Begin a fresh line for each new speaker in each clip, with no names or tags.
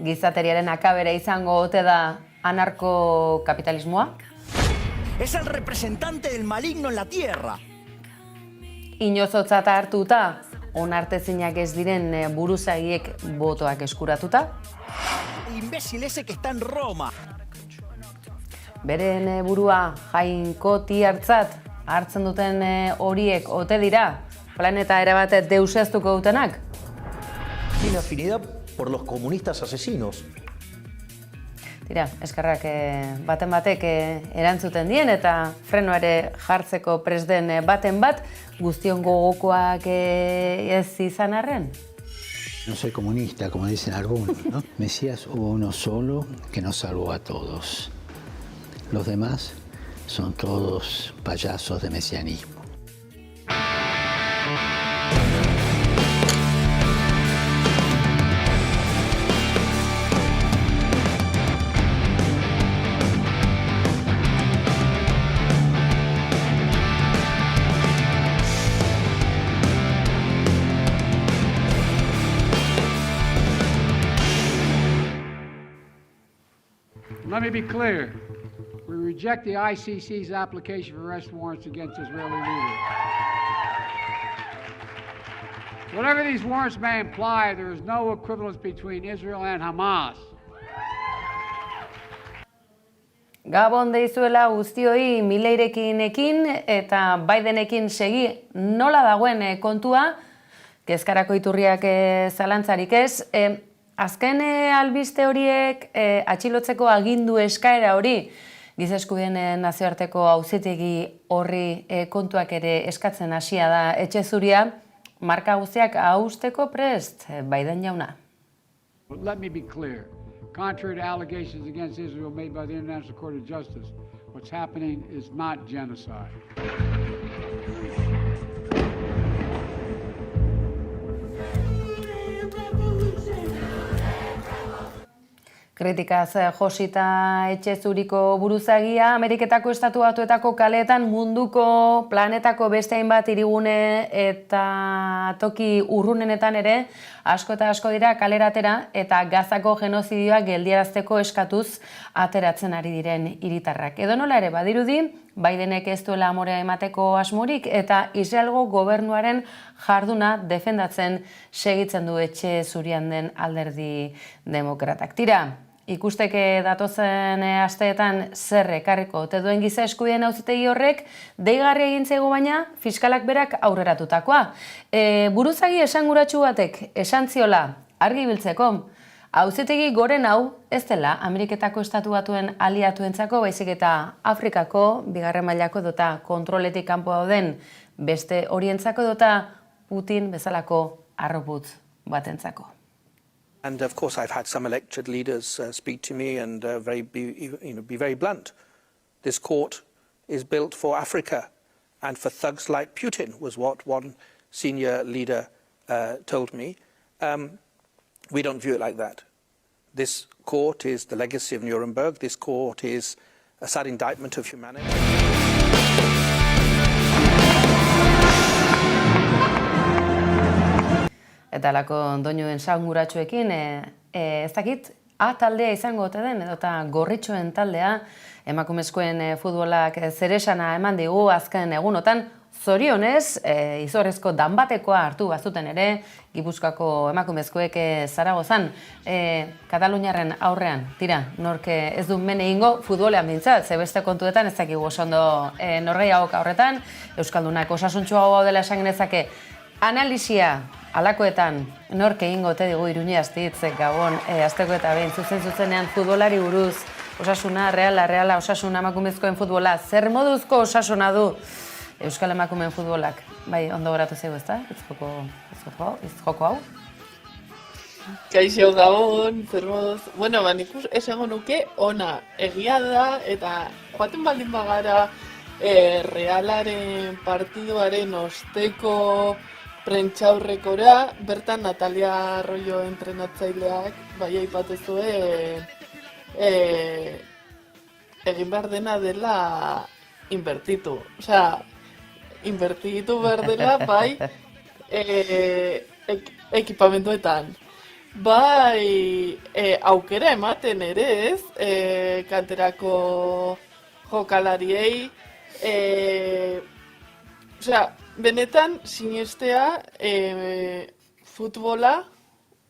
gizateriaren akabera izango ote da anarkokapitalismoa?
Es el representante del maligno en la tierra.
Inozotzat hartuta, onartezinak ez diren buruzagiek botoak eskuratuta?
El imbécil ese que está en Roma.
Beren burua jainko hartzat hartzen duten horiek ote dira? Planeta erabat deuseztuko dutenak?
Tiene afinidad por los comunistas asesinos.
Tira, eskerrak baten batek erantzuten dien eta frenoa ere jartzeko prest den baten bat guztion gogokoak ez izan arren?
No soy comunista, como dicen algunos, ¿no? Mesías hubo uno solo que nos salvó a todos. Los demás son todos payasos de mesianismo.
Let me be clear. We reject the ICC's application for arrest warrants against Israeli leaders. Whatever these warrants may imply, there is no equivalence between Israel and Hamas.
Gabon deizuela guztioi Milleirekin eta Bidenekin segi nola dagoen kontua, kezkarako iturriak zalantzarik ez. Azken albiste horiek atxilotzeko agindu eskaera hori, Giza Eskubideen nazioarteko auzitegi horri kontuak ere eskatzen hasia da etxe zuria, marka guztiak hausteko prest, Biden jauna.
But let me be clear. Contrary to allegations against Israel made by the International Court of Justice, what's happening is not genocide.
Kritikaz josita etxe zuriko buruzagia, Ameriketako Estatu Batuetako kaleetan munduko planetako beste hainbat hirigune eta toki urrunenetan ere asko eta asko dira kaleratera eta Gazako genozidioa geldiarazteko eskatuz ateratzen ari diren hiritarrak. Edonola ere badirudi, Bidenek ez duela amorea emateko asmorik eta Israelgo gobernuaren jarduna defendatzen segitzen du etxe zurian den alderdi demokratak. Tira, ikusteke datozen asteetan zer ekarriko ote duen Giza Eskubideen auzitegi horrek deigarri egin zaigu baina fiskalak berak aurreratutakoa. Buruzagi esanguratsu batek esan ziola argi biltzeko, auzitegi goren hau ez dela Ameriketako Estatu Batuen aliatuentzako baizik eta Afrikako bigarren mailako edota kontroletik kanpo dauden beste horientzako edota Putin bezalako arroputz batentzako.
And of course, I've had some elected leaders speak to me and be very blunt. This court is built for Africa and for thugs like Putin, was what one senior leader told me. We don't view it like that. This court is the legacy of Nuremberg. This court is a sad indictment of humanity.
Eta lako doinuen sanguratsuekin, ez dakit, taldea izango ote den, edota gorritxoen taldea, emakumezkoen futbolak zeresana eman digu azken egunotan, zorionez, izorrezko danbatekoa hartu bazuten ere, Gipuzkoako emakumezkoek Zaragozan, Kataluniarren aurrean, tira, nork ez du mene ingo futbolean bintzat, ze beste kontuetan ez dakigu oso ondo norgehiagok aurretan, Euskaldunak osasuntxua hau dela esan genezake, analisia alakoetan nork egingo ote digu Iruña Astitzek Gabon asteko eta behin zuzenean futbolari buruz osasuna, reala, osasuna emakumezkoen futbola, zer moduzko osasuna du Euskal emakumeen futbolak? Bai, ondo goratu zego, ezta? Izjoko hau?
Kaixo Gabon, zer moduz? Bueno, nik esango nuke ona egia da eta joaten baldin bagara Realaren partiduaren osteko prentxaurrekora, bertan Natalia Arroyo entrenatzaileak bai aipatezue egin behar dena dela inbertitu. Osea, inbertitu behar dela bai ekipamenduetan. bai aukera ematen ere ez, kanterako jokalariei, osea, benetan sinestea futbola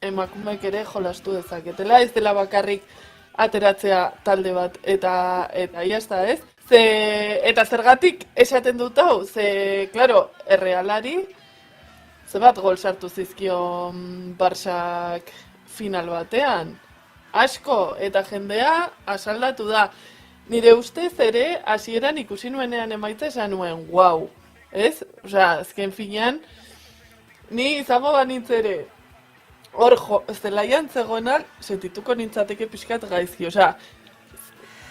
emakumeek ere jolastu dezaketela, ez dela bakarrik ateratzea talde bat eta jazta, ez? Eta zergatik esaten dut hau, claro, Errealari ze bat gol sartu zizkion Barsak final batean. Asko, eta jendea asaldatu da. Nire ustez ere, hasieran ikusi nuenean emaitza esan nuen, wow, ez? Osea, azken finean, ni izango banitz ere, hor zelaian zegoenak, sentituko nintzateke pixkat gaizki, osea,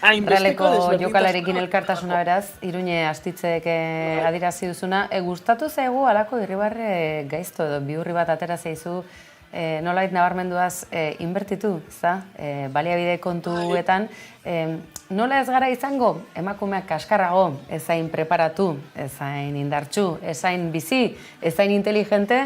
hainbesteko
Realeko jokalarekin elkartasuna beraz, Iruñe Astitzek adirazi duzuna, gustatu zaigu alako irribarre gaizto edo bihurri bat atera zaizu, nolait nabarmenduaz inbertitu, baliabide kontuetan, nola ez gara izango, emakumeak kaskarrago, ezain preparatu, ezain indartsu, ezain bizi, ezain inteligente,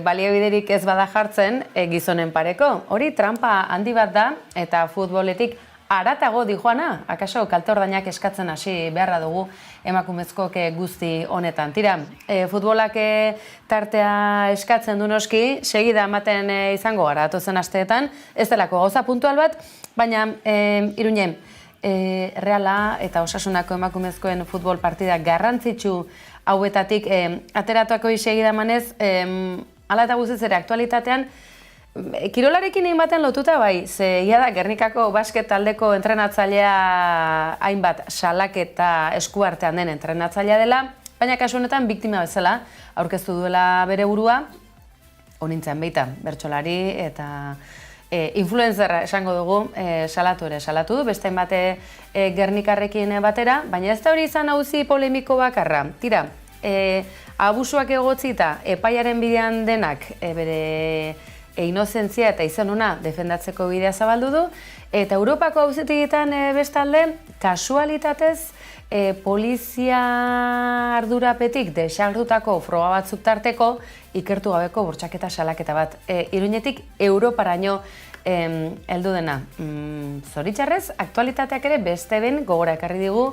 baliabiderik ez bada jartzen gizonen pareko. Hori trampa handi bat da, eta futboletik aratago dijoana, akaso kalte ordainak eskatzen hasi beharra dugu emakumezkoak guzti honetan. Tira, futbolak tartea eskatzen du noski, segida ematen izango gara datozen asteetan, ez delako gauza puntual bat, baina Iruñe, Reala eta Osasunako emakumezkoen futbol partida garrantzitsu hauetatik ateratuako segida emanez, hala eta guztiz ere aktualitatean, kirolarekin egin baten lotuta bai, ze ia da Gernikako basket taldeko entrenatzailea hainbat salaketa eskuartean den entrenatzailea dela, baina kasu honetan biktima bezala aurkeztu duela bere burua, honintzen beita, bertsolari eta influenzerra esango dugu, salatu du, beste hainbat Gernikarrekin batera, baina ez da hori izan auzi polemiko bakarra. Tira, abusuak egotzita epaiaren bidean denak bere inozentzia eta izan ona defendatzeko bidea zabaldu du, eta Europako auzitegietan bestalde, kasualitatez, polizia ardurapetik desagertutako froga batzuk tarteko ikertu gabeko bortxaketa salaketa bat. Iruñetik Europaraino heldu dena. Zoritxarrez, aktualitateak ere beste ben gogora ekarri digu,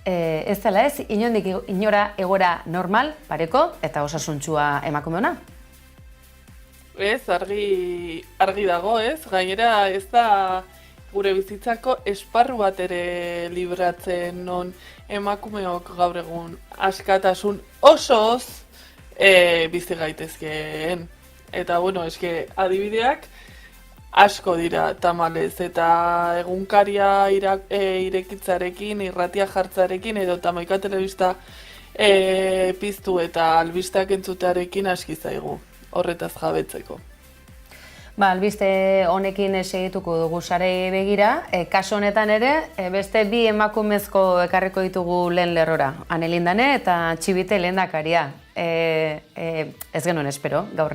ez dela ez, inondik inora egora normal, pareko, eta osasuntsua emakume ona.
Ez, argi dago, ez? Gainera ez da gure bizitzako esparru bat ere libratzen non emakumeok gaur egun askatasun osoz bizi gaitezkeen. Eta, bueno, eske adibideak asko dira tamalez, eta egunkaria irekitzarekin, irratia jartzarekin, edo Tamaika telebista piztu eta albisteak entzutearekin aski zaigu. Horretaz jabetzeko.
Albiste honekin segituko dugu sarei begira, kasu honetan ere, beste bi emakumezko ekarriko ditugu lehen lerrora, Anelindane eta Txibite lehendakaria. Ez genuen espero, gaur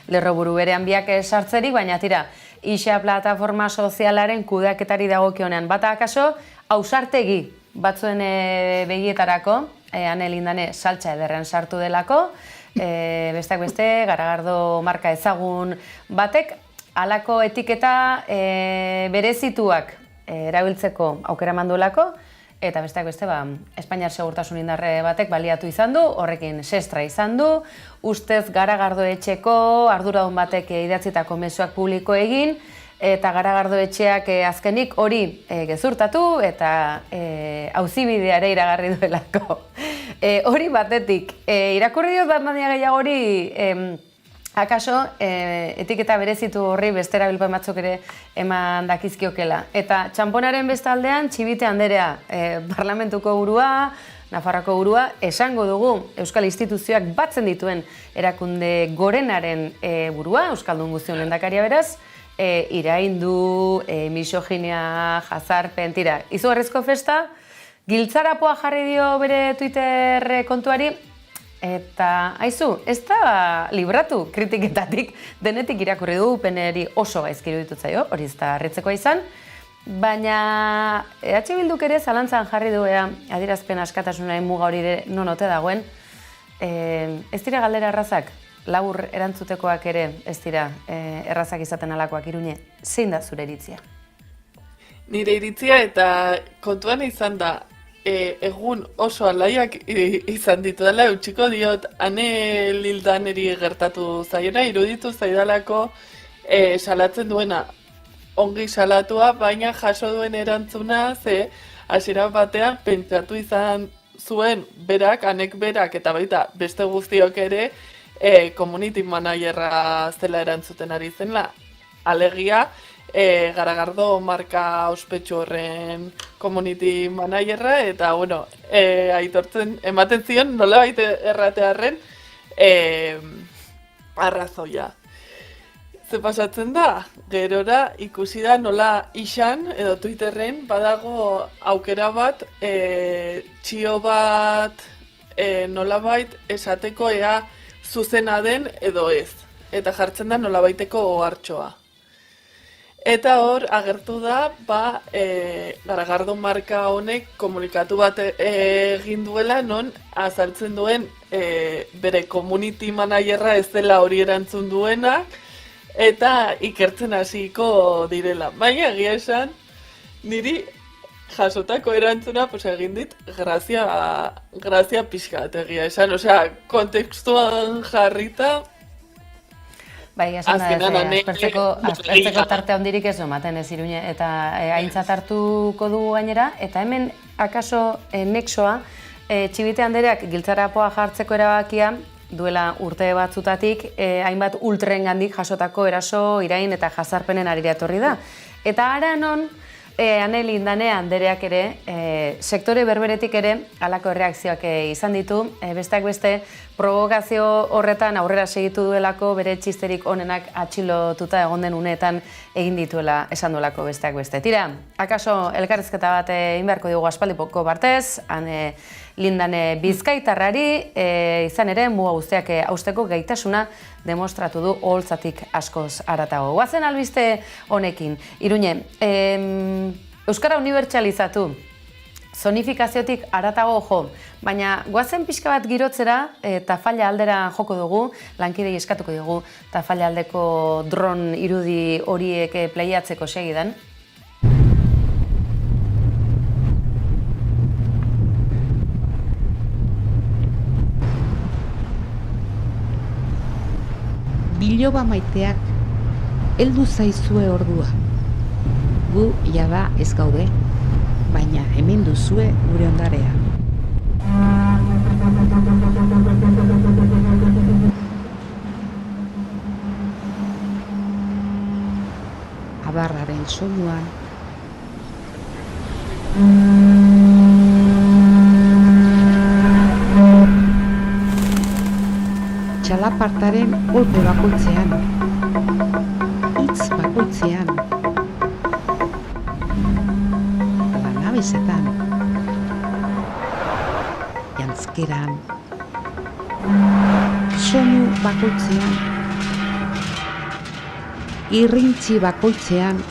lerro buru berean biak sartzerik, baina tira, Ixa plataforma sozialaren kudeaketari dagokionean. Bata akaso, ausartegi batzuen begietarako, Anelindane saltza ederren sartu delako, besteak beste, Garagardo marka ezagun batek, halako etiketa berezituak erabiltzeko aukera mandulako, eta besteak beste, Espainiar Segurtasun Indarre batek baliatu izan du, horrekin sestra izan du, ustez Garagardo etxeko arduradun batek idatzitako mezuak publiko egin, eta Garagardo etxeak azkenik hori gezurtatu eta auzibideare iragarri duelako. Hori batetik, irakurri diot bat baina gehiago hori, akaso etiketa berezitu horri beste erabilpen batzuk ere eman dakizkiokela. Eta txamponaren bestaldean Txibite Anderea, parlamentuko burua, Nafarroako burua, esango dugu euskal instituzioak batzen dituen erakunde gorenaren burua, euskaldun guztion lehendakaria beraz, iraindu, misoginia, jazarpen, tira, izugarrizko festa, giltzarapoa jarri dio bere Twitter kontuari, eta haizu, ez da libratu kritiketatik, denetik irakurri du, peneri oso gaizki iruditu zaio, hori ez da harritzekoa izan, baina EH Bilduk ere zalantzan jarri du adierazpen askatasunaren muga hori non ote dagoen, ez dira galdera errazak, labur erantzutekoak ere ez dira errazak izaten alakoak. Iruñe, zein da zure iritzia?
Nire iritzia eta kontuan izan da, egun oso alaiak izan ditudala, eutxiko diot, ane Lildaneri gertatu zaiena, iruditu zaidalako salatzen duena ongi salatua, baina jaso duen erantzuna, ze hasiera batean pentsatu izan zuen berak, anek berak, eta baita beste guztiok ere, community managerra zela erantzuten ari zenla. Alegia, Garagardo marka ospetsu horren community managerra, eta, bueno, aitortzen, ematen zion, nolabait erratearren, arrazoia. Ze pasatzen da, gerora ikusi da nola isan, edo Twitterren, badago aukera bat, txio bat, nolabait esateko ea zuzena den edo ez. Eta jartzen da nolabaiteko ohartxoa. Eta hor, agertu da, Garagardo marka honek komunikatu bat egin duela, non azaltzen duen bere community managerra ez dela hori erantzun duena, eta ikertzen hasiko direla. Baina egia esan, niri jasotako erantzuna egin dit grazia pixkat egia esan, osea, kontekstuan jarrita.
Bai, esan da, aspertzeko tarte handirik ez ematen ez Iruñe, eta aintzat hartuko dugu gainera, eta hemen akaso nexoa, Txibite Andereak giltzarapoa jartzeko erabakia, duela urte batzutatik, hainbat ultrengandik jasotako eraso, irain eta jazarpenen arira etorri da. Eta ara non, Ane Lindane Andereak ere, sektore berberetik ere, halako erreakzioak izan ditu, besteak beste, provokazio horretan aurrera segitu duelako, bere txisterik onenak atxilotuta egon den uneetan egin dituela esan duelako besteak beste. Tira, akaso elkarrizketa bat egin beharko dugu aspaldipoko partez, Ane Lindane Bizkaitarrari, izan ere, muga guztiak hausteko gaitasuna demostratu du oholtzatik askoz haratago. Goazen albiste honekin, Iruñe, euskara unibertsalizatu, zonifikaziotik haratago jo, baina goazen pixka bat girotzera, Tafalla aldera joko dugu, lankidei eskatuko dugu, Tafalla aldeko dron irudi horiek pleiatzeko segidan.
Biloba maiteak, heldu zaizue ordua. Gu jada ez gaude, baina hemen duzue gure ondarea. Abarraren soinuan, txalapartaren kolpe bakoitzean, hitz bakoitzean, lanabesetan, jantzkeran, soinu bakoitzean, irrintzi bakoitzean,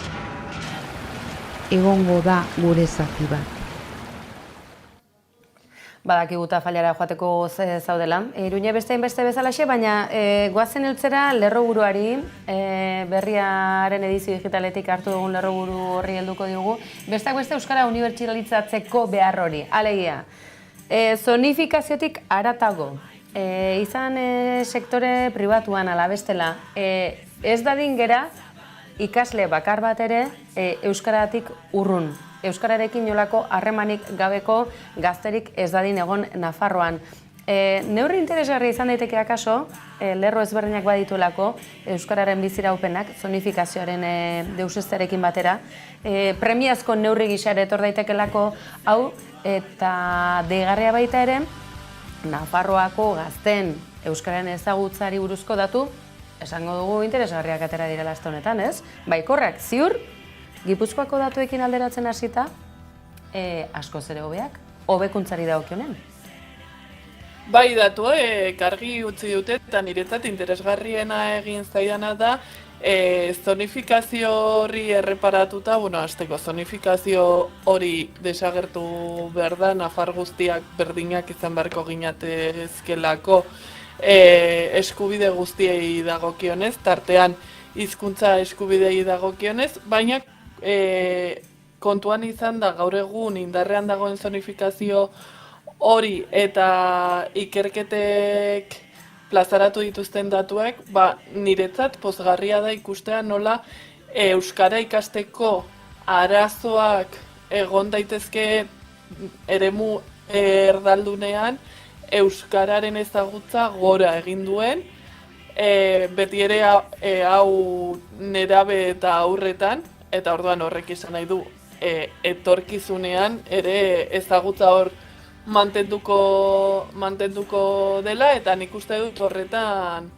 egongo da gure zati bat.
Badakigu Tafallara joateko zaudela. Iruñe beste bezalaxe, baina goazen heltzera lerroburuari, berriaren edizio digitaletik hartu dugun lerroburu horri helduko diogu, besteak beste euskara unibertsalizatzeko behar hori. Alegia, zonifikaziotik haratago, izan sektore pribatuan alabestela, ez dadin gera ikasle bakar bat ere euskaratik urrun. Euskararekin nolako harremanik gabeko gazterik ez dadin egon Nafarroan. Neurri interesgarria izan daiteke akaso, lerro ezberdinak badituelako, euskararen biziraupenak, zonifikazioaren deusesterekin batera, premiazko neurri gisa ere etor daitekelako hau, eta deigarria baita ere, Nafarroako gazten euskararen ezagutzari buruzko datu, esango dugu interesgarriak atera direla azte honetan, ez? Baikorrak, ziur, Gipuzkoako datuekin alderatzen hasita, askoz ere hobeak, hobekuntzari dagokionen.
Bai, datuek argi utzi dute eta niretzat interesgarriena egin zaidana da, zonifikazio hori erreparatuta, hasteko zonifikazio hori desagertu behar da, Nafar guztiak berdinak izan beharko ginatezkelako, eskubide guztiei dagokionez, tartean hizkuntza eskubidei dagokionez, baina kontuan izan da gaur egun indarrean dagoen zonifikazio hori eta ikerketek plazaratu dituzten datuek, niretzat pozgarria da ikustea nola euskara ikasteko arazoak egon daitezke eremu erdaldunean euskararen ezagutza gora egin duen, beti ere hau nerabe eta aurretan, eta orduan horrek izan nahi du etorkizunean ere ezagutza hor mantenduko dela, eta nik uste dut horretan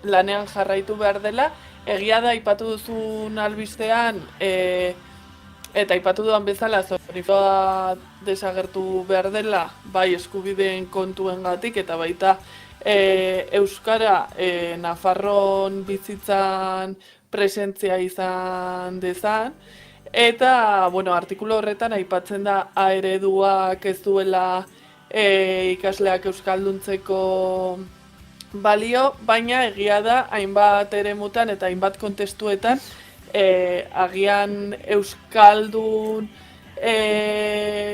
lanean jarraitu behar dela. Egia da, aipatu duzun albistean, eta aipatu duan bezala zonifikoa desagertu behar dela, bai eskubideen kontuengatik eta baita euskara Nafarroan bizitzan presentzia izan dezan, eta, artikulu horretan aipatzen da A ereduak ez duela ikasleak euskalduntzeko balio, baina egia da hainbat eremutan eta hainbat kontestuetan agian euskaldun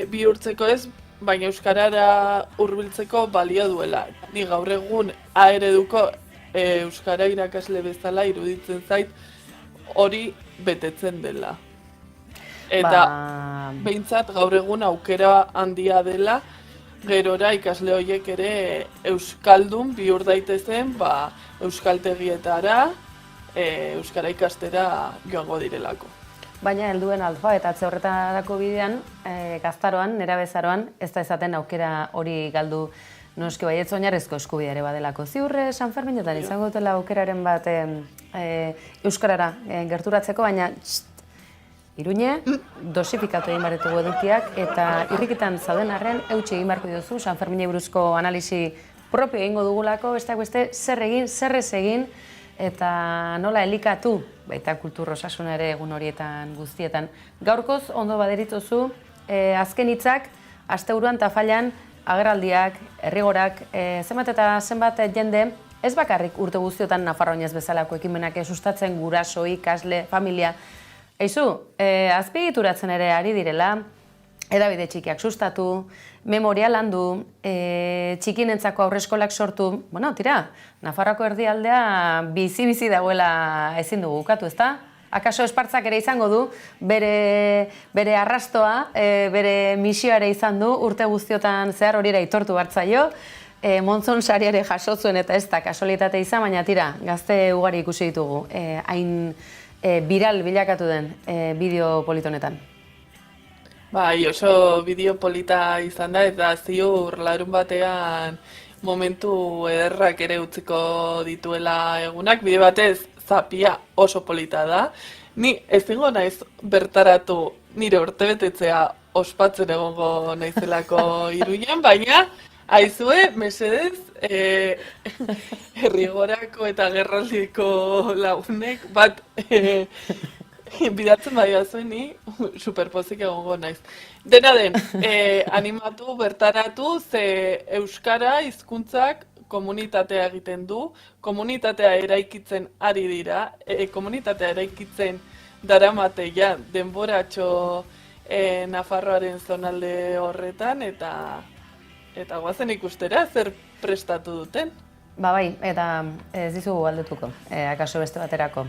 bihurtzeko ez, baina euskarara hurbiltzeko balio duela. Ni gaur egun A ereduko euskara irakasle bezala iruditzen zait hori betetzen dela. Eta behintzat gaur egun aukera handia dela, gerora ikasle horiek ere euskaldun bihur daitezen euskaltegietara, euskara ikastera joango direlako.
Baina helduen alfabetatze horretarako bidean, gaztaroan, nerabezaroan, ez da esaten aukera hori galdu noski baietz oinarrizko eskubidea ere badelako. Ziurre San Ferminetan izango dutela aukeraren bat euskarara gerturatzeko, baina Iruñe, dosifikatu egin behar ditugu edukiak, eta irrikitan zauden arren, eutxe egin beharko diozu, San Ferminei buruzko analisi propio egingo dugulako, besteak beste, zer egin, zer ez egin, eta nola elikatu, baita kultur osasun ere egun horietan guztietan. Gaurkoz, ondo baderituzu, azken hitzak, asteburuan tafailan, agerraldiak, herrigorak, zenbat eta zenbat jende, ez bakarrik urte guztiotan Nafarroan ez bezalako ekimenak sustatzen guraso, ikasle, familia. Eizu, azpiegituratzen ere ari direla, hedabide txikiak sustatu, memoria landu, txikinentzako aurreskolak sortu, Nafarroako erdialdea bizi-bizi dagoela ezin dugu ukatu, ezta? Akaso Espartzak ere izango du, bere arrastoa, bere misioa ere izan du, urte guztiotan zehar hori ere aitortu hartzaio, Montzon sariare jasotzuen eta ez da kasualitate izan, baina gazte ugari ikusi ditugu, hain viral bilakatu den bideo politonetan.
Bai, oso bideo polita izan da, eta ziur larun batean momentu ederrak ere utziko dituela egunak, bide batez zapia oso polita da. Ni ezingo naiz bertaratu nire urtebetetzea ospatzen egongo naizelako Iruñan, baina aizue, mesedez, herrigorako eta gerraldiko lagunek bat bidatzen badia zuen ni superpozik egongo naiz. Dena den, animatu, bertaratu, ze euskara hizkuntzak komunitatea egiten du, komunitatea eraikitzen ari dira, komunitatea eraikitzen daramate ja denboratxo Nafarroaren zonalde horretan, eta guazen ikustera zer prestatu duten.
Bai, eta ez dizugu galdetuko, akaso beste baterako.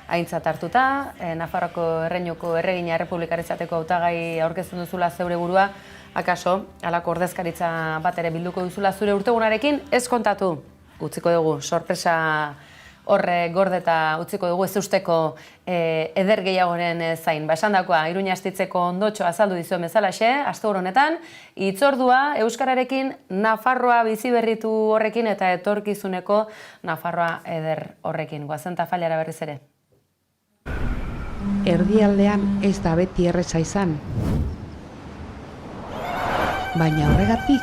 Aintzat hartuta, Nafarroako erreinuko erregina errepublikarizateko hautagai aurkezten duzula zeure burua, akaso, halako ordezkaritza bat ere bilduko duzula zure urtegunarekin, ez kontatu, utziko dugu, sorpresa horre gordeta utziko dugu ez usteko eder gehiagoren zain. Esandakoa, Iruña astitzeko ondotxo azaldu dizuen bezalaxe, asteburu honetan, hitzordua euskararekin Nafarroa bizi berritu horrekin eta etorkizuneko Nafarroa eder horrekin. Goazen tafailara berriz ere.
Erdialdean ez da beti erreza izan. Baina horregatik,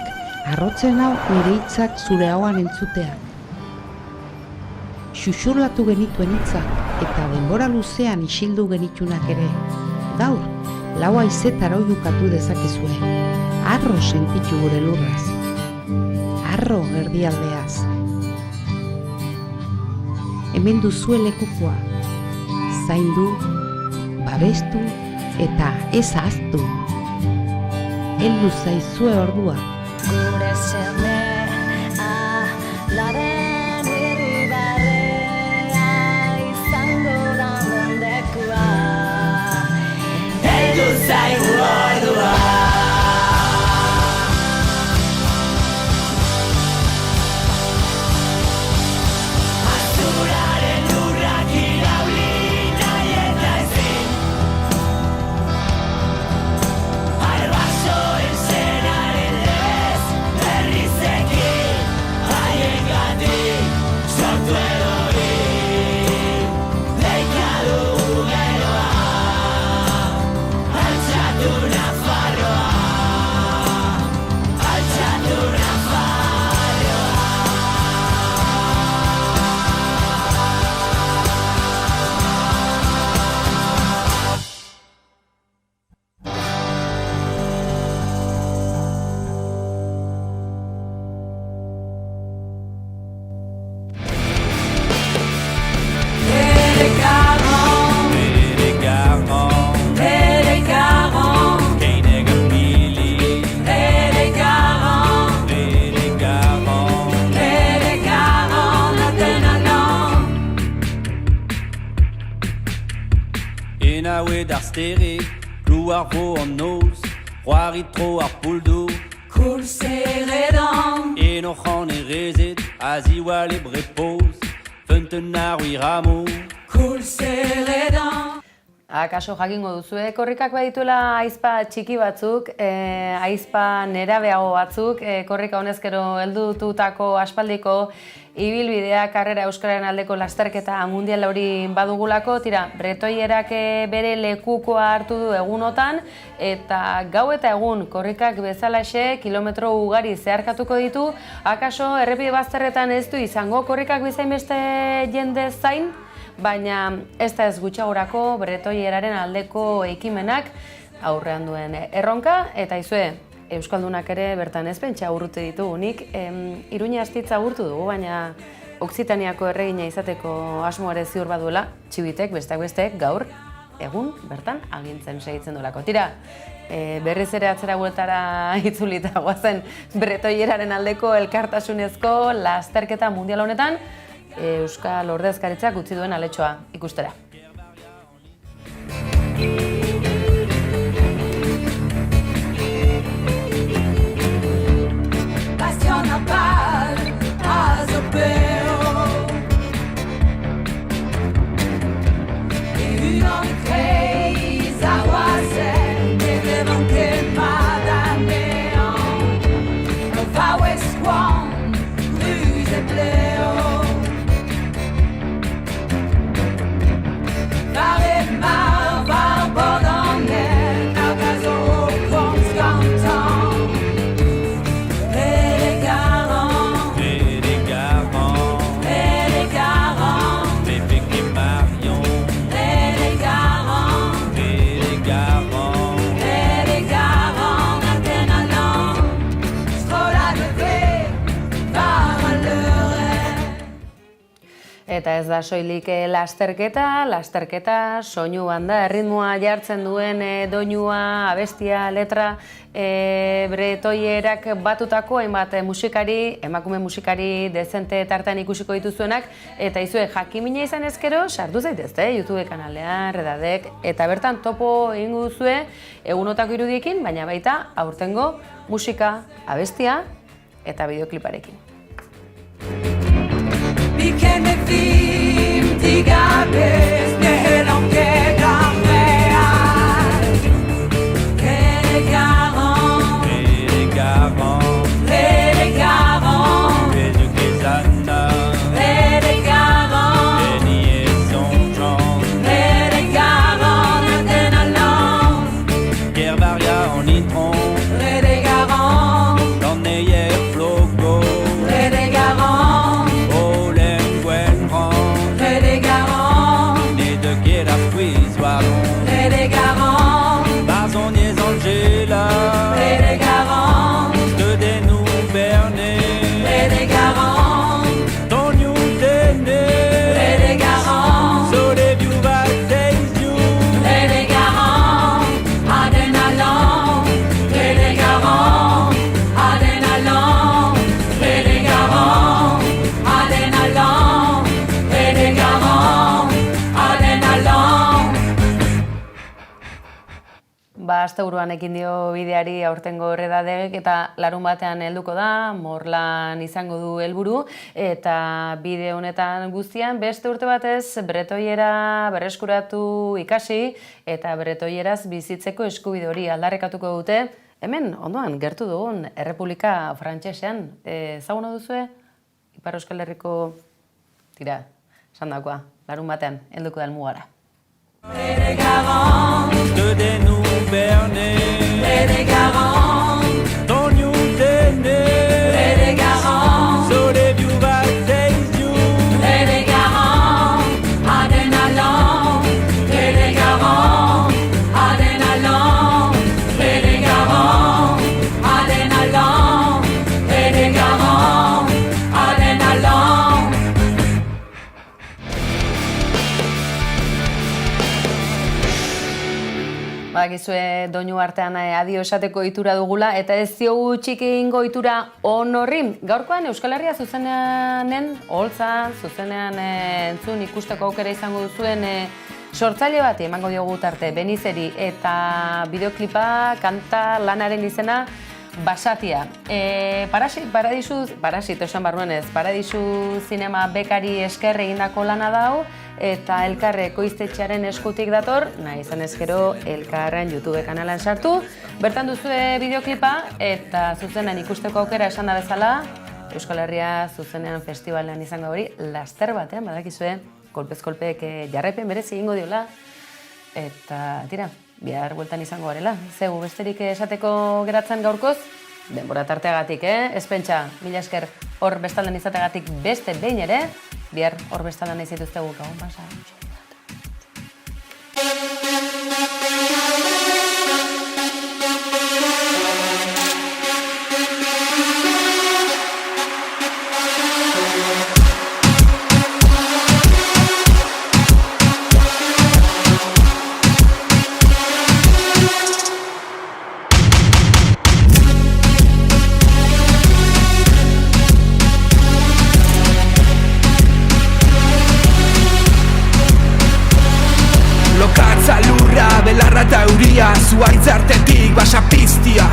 harrotzen hau nire hitzak zure hauan entzutea. Xuxurlatu genituen hitzak eta denbora luzean isildu genitunak ere. Gaur, lau haizetara oihukatu dezakezue. Arro sentitu gure lurraz. harro erdialdeaz. Hemen duzue lekukoa, zaindu, babestu eta ez ahaztu. Heldu zaizue ordua.
Gure semea laren irribarrea izango da mendekua. Heldu zaigu ordua.
D'Arstere, gloire vaut en nos, roari tro ar pouldo,
Kul zeredan,
eno c'han e rezet, aziwal e brepos, fenten ar uiramo.
kul zeredan.
Akaso jakingo duzue, korrikak badituela aizpa txiki batzuk, aizpa nerabeago batzuk, korrika honezkero heldututako aspaldiko ibilbidea karrera euskararen aldeko lasterketa mundial hori badugulako, tira, bretoierak bere lekukoa hartu du egunotan, eta gau eta egun korrikak bezalaxe kilometro ugari zeharkatuko ditu, akaso errepide bazterretan ez du izango korrikak bezain beste jende zain, baina ez da ez gutxagorako bretoieraren aldeko ekimenak aurrean duen erronka, eta izue, Euskaldunak ere bertan ez pentsa urrute ditugunik. Iruña astitza urtu dugu, baina Okzitaniako erregina izateko asmo ere ziur baduela, txibitek, besteak bestek, gaur, egun, bertan, agintzen segitzen duelako. Tira, berriz ere atzera bueltara itzulita guazen bretoieraren aldeko elkartasunezko lasterketa mundial honetan, Euskal Ordezkaritzak utzi duen aletxoa ikustera. Eta ez da soilik lasterketa soinu banda, erritmoa jartzen duen doinua, abestia, letra, bretoierak batutako hainbat musikari, emakume musikari dezente tartean ikusiko dituzuenak, eta izue jakimina izan ezkero, sartu zaitezte, YouTube kanalean, Redadek, eta bertan topo egingo duzue egunotako irudiekin, baina baita aurtengo musika, abestia eta bideokliparekin.
Biken me film die gabes ne longe gamea les garants
Les de Quesana,
les garants
les liaisons Jean,
les garants natenalan
Guerre Varia en Nitron,
les garants
j'en ai hier Floco,
les garants
Olen Gwen Grand,
les garants
asteburuan ekin dio bideari aurtengo erredadegek eta larun batean helduko da, Morlan izango du helburu eta bide honetan guztian beste urte batez bretoiera berreskuratu ikasi eta bretoieraz bizitzeko eskubide hori aldarrekatuko dute. Hemen, ondoan, gertu dugun Errepublika Frantsesean, ezaguna duzue? Ipar Euskal Herriko, tira, sandakoa, larun batean, helduko da helmugara.
De nous berner, ton you dene, so le you baptize you,
Badakizue doinu artean adio esateko ohitura dugula eta ez diogu txiki egingo ohitura on horri. Gaurkoan Euskal Herria zuzenean oholtza zuzenean entzun ikusteko aukera izango duzuen sortzaile bati emango diogu tarte Benizeri eta bideoklipa kanta lanaren izena Basatia. Paradisu esan barruan ez, Paradisu zinema bekari esker egindako lana dau eta Elkarre ekoiztetxearen eskutik dator, nahi izan ezkero Elkarren YouTube kanalan sartu. Bertan duzue bideoklipa eta zuzenean ikusteko aukera esan da bezala, Euskal Herria zuzenean festivalean izango hori, laster batean, badakizue, kolpez-kolpeek jarraipen berezi egingo diola, eta tira, bihar bueltan izango garela. Zeu, besterik esateko geratzen gaurkoz? Denbora tarteagatik, ez pentsa, mila esker hor bestaldan izateagatik beste behin ere, bihar hor bestaldan izituztegu gabon pasa.
Zuaitzartetik basa piztia,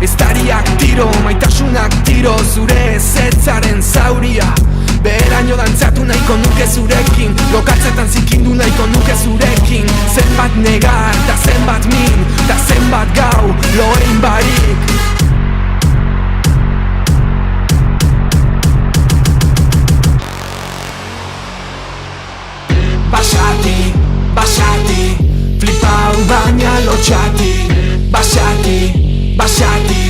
estariak tiro, maitasunak tiro, zure ezetzaren zauria. Beheraino dantzatu nahiko nuke zurekin, lokatzetan zikindu nahiko nuke zurekin. Zenbat negar, da zenbat min, da zenbat gau, loein barik. Basati, basati, flipau baina lotxati. Basati, basati,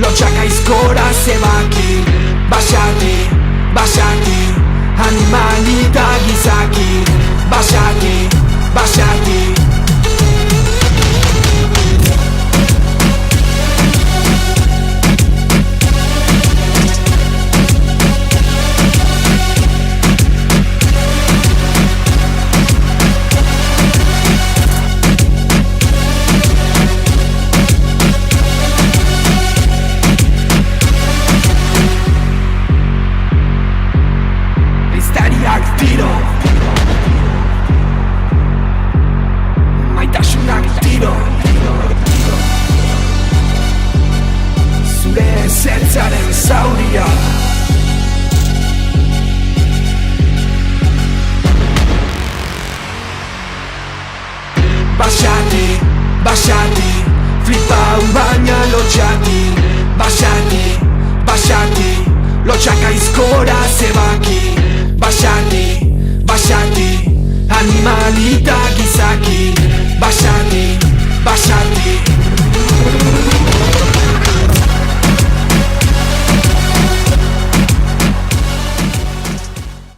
lotxak aizkora zebaki. Basati, basati, animalita gizaki. Basati, basati. Basati, basati, flipau baina lotxati. Basati, basati, lotxak aizkora zebaki. Basati, basati, animalita gizaki. Basati, basati.